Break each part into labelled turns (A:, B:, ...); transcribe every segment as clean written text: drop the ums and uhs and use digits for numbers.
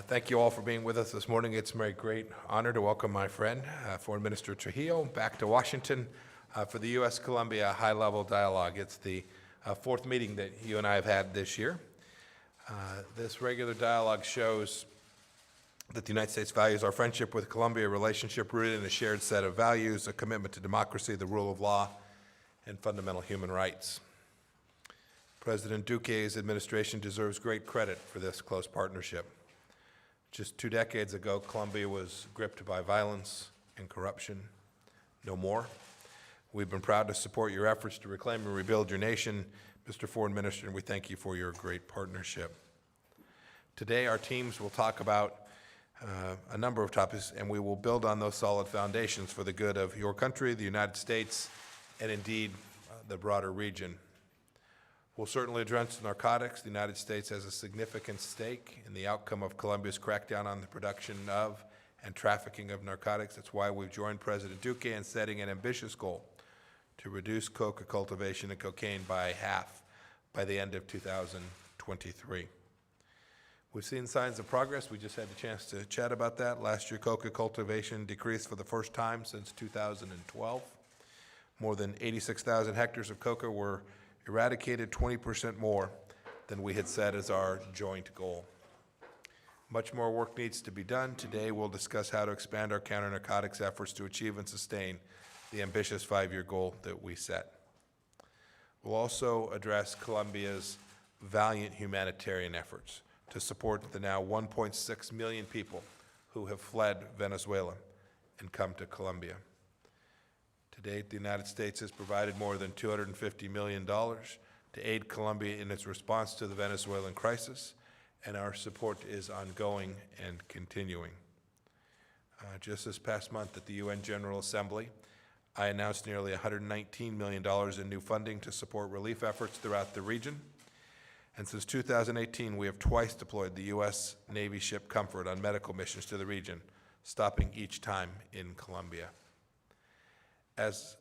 A: Thank you all for being with us this morning. It's my great honor to welcome my friend, Foreign Minister Trujillo, back to Washington for the U.S.-Colombia high-level dialogue. It's the fourth meeting that you and I have had this year. This regular dialogue shows that the United States values our friendship with Colombia, a relationship rooted in a shared set of values, a commitment to democracy, the rule of law, and fundamental human rights. President Duque's administration deserves great credit for this close partnership. Just 2 decades ago, Colombia was gripped by violence and corruption. No more. We've been proud to support your efforts to reclaim and rebuild your nation, Mr. Foreign Minister, and we thank you for your great partnership. Today, our teams will talk about a number of topics, and we will build on those solid foundations for the good of your country, the United States, and indeed the broader region. We'll certainly address narcotics. The United States has a significant stake in the outcome of Colombia's crackdown on the production of and trafficking of narcotics. That's why we've joined President Duque in setting an ambitious goal to reduce coca cultivation and cocaine by half by the end of 2023. We've seen signs of progress. We just had the chance to chat about that. Last year, coca cultivation decreased for the first time since 2012. More than 86,000 hectares of coca were eradicated, 20% more than we had set as our joint goal. Much more work needs to be done. Today, we'll discuss how to expand our counter-narcotics efforts to achieve and sustain the ambitious 5-year goal that we set. We'll also address Colombia's valiant humanitarian efforts to support the now 1.6 million people who have fled Venezuela and come to Colombia. To date, the United States has provided more than $250 million to aid Colombia in its response to the Venezuelan crisis, and our support is ongoing and continuing. Just this past month at the UN General Assembly, I announced nearly $119 million in new funding to support relief efforts throughout the region. And since 2018, we have twice deployed the U.S. Navy ship Comfort on medical missions to the region, stopping each time in Colombia. As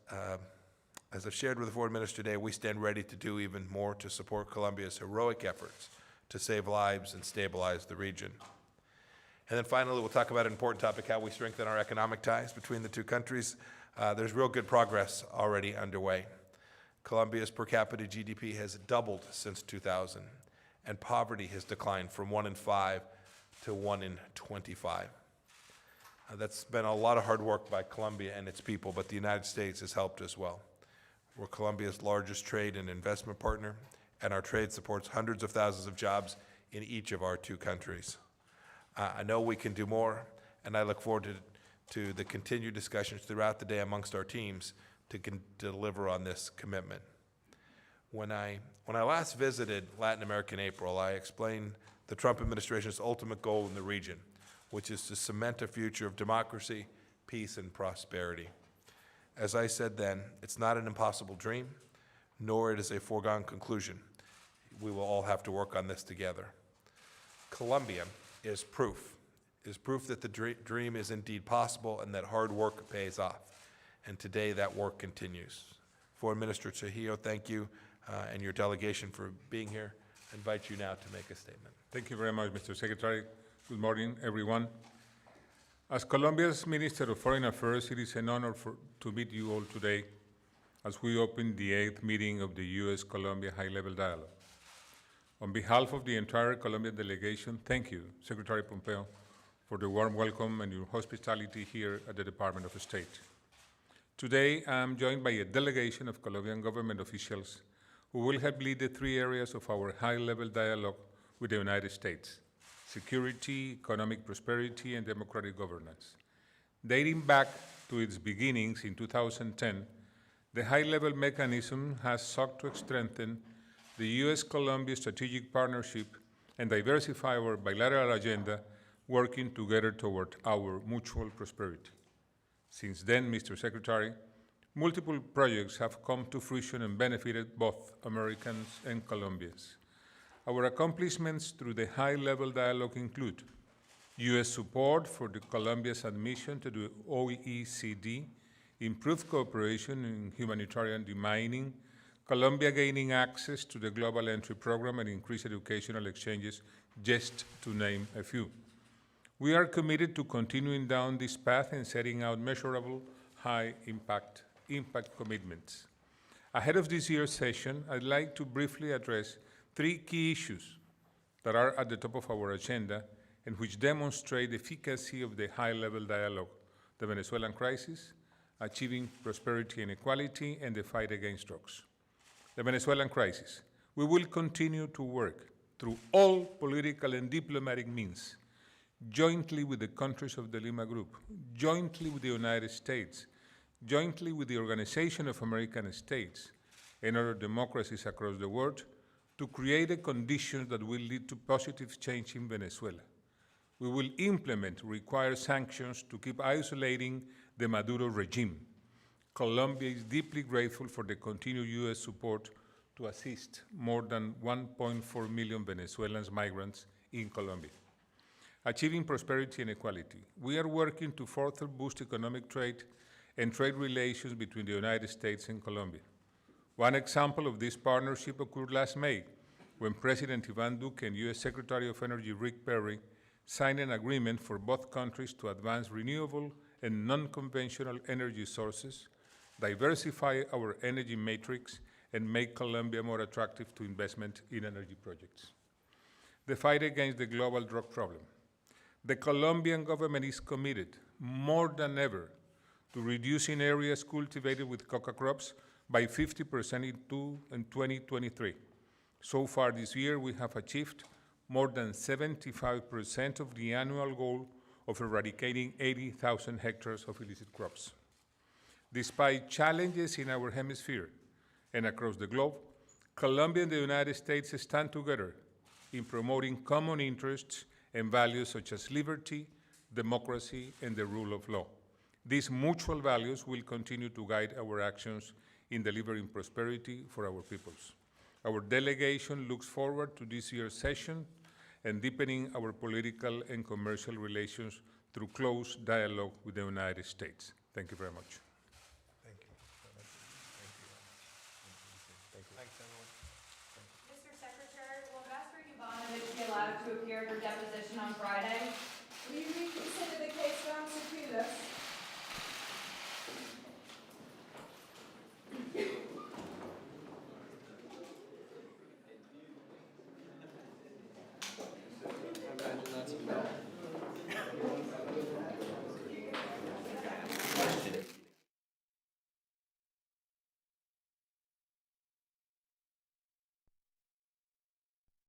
A: I've shared with the Foreign Minister today, we stand ready to do even more to support Colombia's heroic efforts to save lives and stabilize the region. And then finally, we'll talk about an important topic, how we strengthen our economic ties between the two countries. There's real good progress already underway. Colombia's per capita GDP has doubled since 2000, and poverty has declined from 1 in 5 to 1 in 25. That's been a lot of hard work by Colombia and its people, but the United States has helped as well. We're Colombia's largest trade and investment partner, and our trade supports hundreds of thousands of jobs in each of our two countries. I know we can do more, and I look forward to the continued discussions throughout the day amongst our teams to deliver on this commitment. When I last visited Latin America in April, I explained the Trump administration's ultimate goal in the region, which is to cement a future of democracy, peace, and prosperity. As I said then, it's not an impossible dream, nor it is a foregone conclusion. We will all have to work on this together. Colombia is proof that the dream is indeed possible and that hard work pays off. And today that work continues. Foreign Minister Trujillo, thank you and your delegation for being here. I invite you now to make a statement.
B: Thank you very much, Mr. Secretary. Good morning, everyone. As Colombia's Minister of Foreign Affairs, it is an honor to meet you all today as we open the 8th meeting of the U.S.-Colombia High-Level Dialogue. On behalf of the entire Colombian delegation, thank you, Secretary Pompeo, for the warm welcome and your hospitality here at the Department of State. Today, I am joined by a delegation of Colombian government officials who will help lead the 3 areas of our high-level dialogue with the United States: security, economic prosperity, and democratic governance. Dating back to its beginnings in 2010, the high-level mechanism has sought to strengthen the U.S.-Colombia strategic partnership and diversify our bilateral agenda, working together toward our mutual prosperity. Since then, Mr. Secretary, multiple projects have come to fruition and benefited both Americans and Colombians. Our accomplishments through the high-level dialogue include U.S. support for Colombia's admission to the OECD, improved cooperation in humanitarian demining, Colombia gaining access to the Global Entry Program, and increased educational exchanges, just to name a few. We are committed to continuing down this path and setting out measurable, high-impact commitments. Ahead of this year's session, I'd like to briefly address 3 key issues that are at the top of our agenda and which demonstrate the efficacy of the high-level dialogue: the Venezuelan crisis, achieving prosperity and equality, and the fight against drugs. The Venezuelan crisis. We will continue to work through all political and diplomatic means, jointly with the countries of the Lima Group, jointly with the United States, jointly with the Organization of American States and other democracies across the world, to create a condition that will lead to positive change in Venezuela. We will implement required sanctions to keep isolating the Maduro regime. Colombia is deeply grateful for the continued U.S. support to assist more than 1.4 million Venezuelan migrants in Colombia. Achieving prosperity and equality. We are working to further boost economic trade and trade relations between the United States and Colombia. One example of this partnership occurred last May, when President Iván Duque and U.S. Secretary of Energy Rick Perry signed an agreement for both countries to advance renewable and non-conventional energy sources, diversify our energy matrix, and make Colombia more attractive to investment in energy projects. The fight against the global drug problem. The Colombian government is committed, more than ever, to reducing areas cultivated with coca crops by 50% in 2023. So far this year, we have achieved more than 75% of the annual goal of eradicating 80,000 hectares of illicit crops. Despite challenges in our hemisphere and across the globe, Colombia and the United States stand together in promoting common interests and values such as liberty, democracy, and the rule of law. These mutual values will continue to guide our actions in delivering prosperity for our peoples. Our delegation looks forward to this year's session and deepening our political and commercial relations through close dialogue with the United States. Thank you very much.
A: Thank you. Thanks, everyone.
C: Mr. Secretary, will Ambassador Yovanovitch be allowed to appear for deposition on Friday?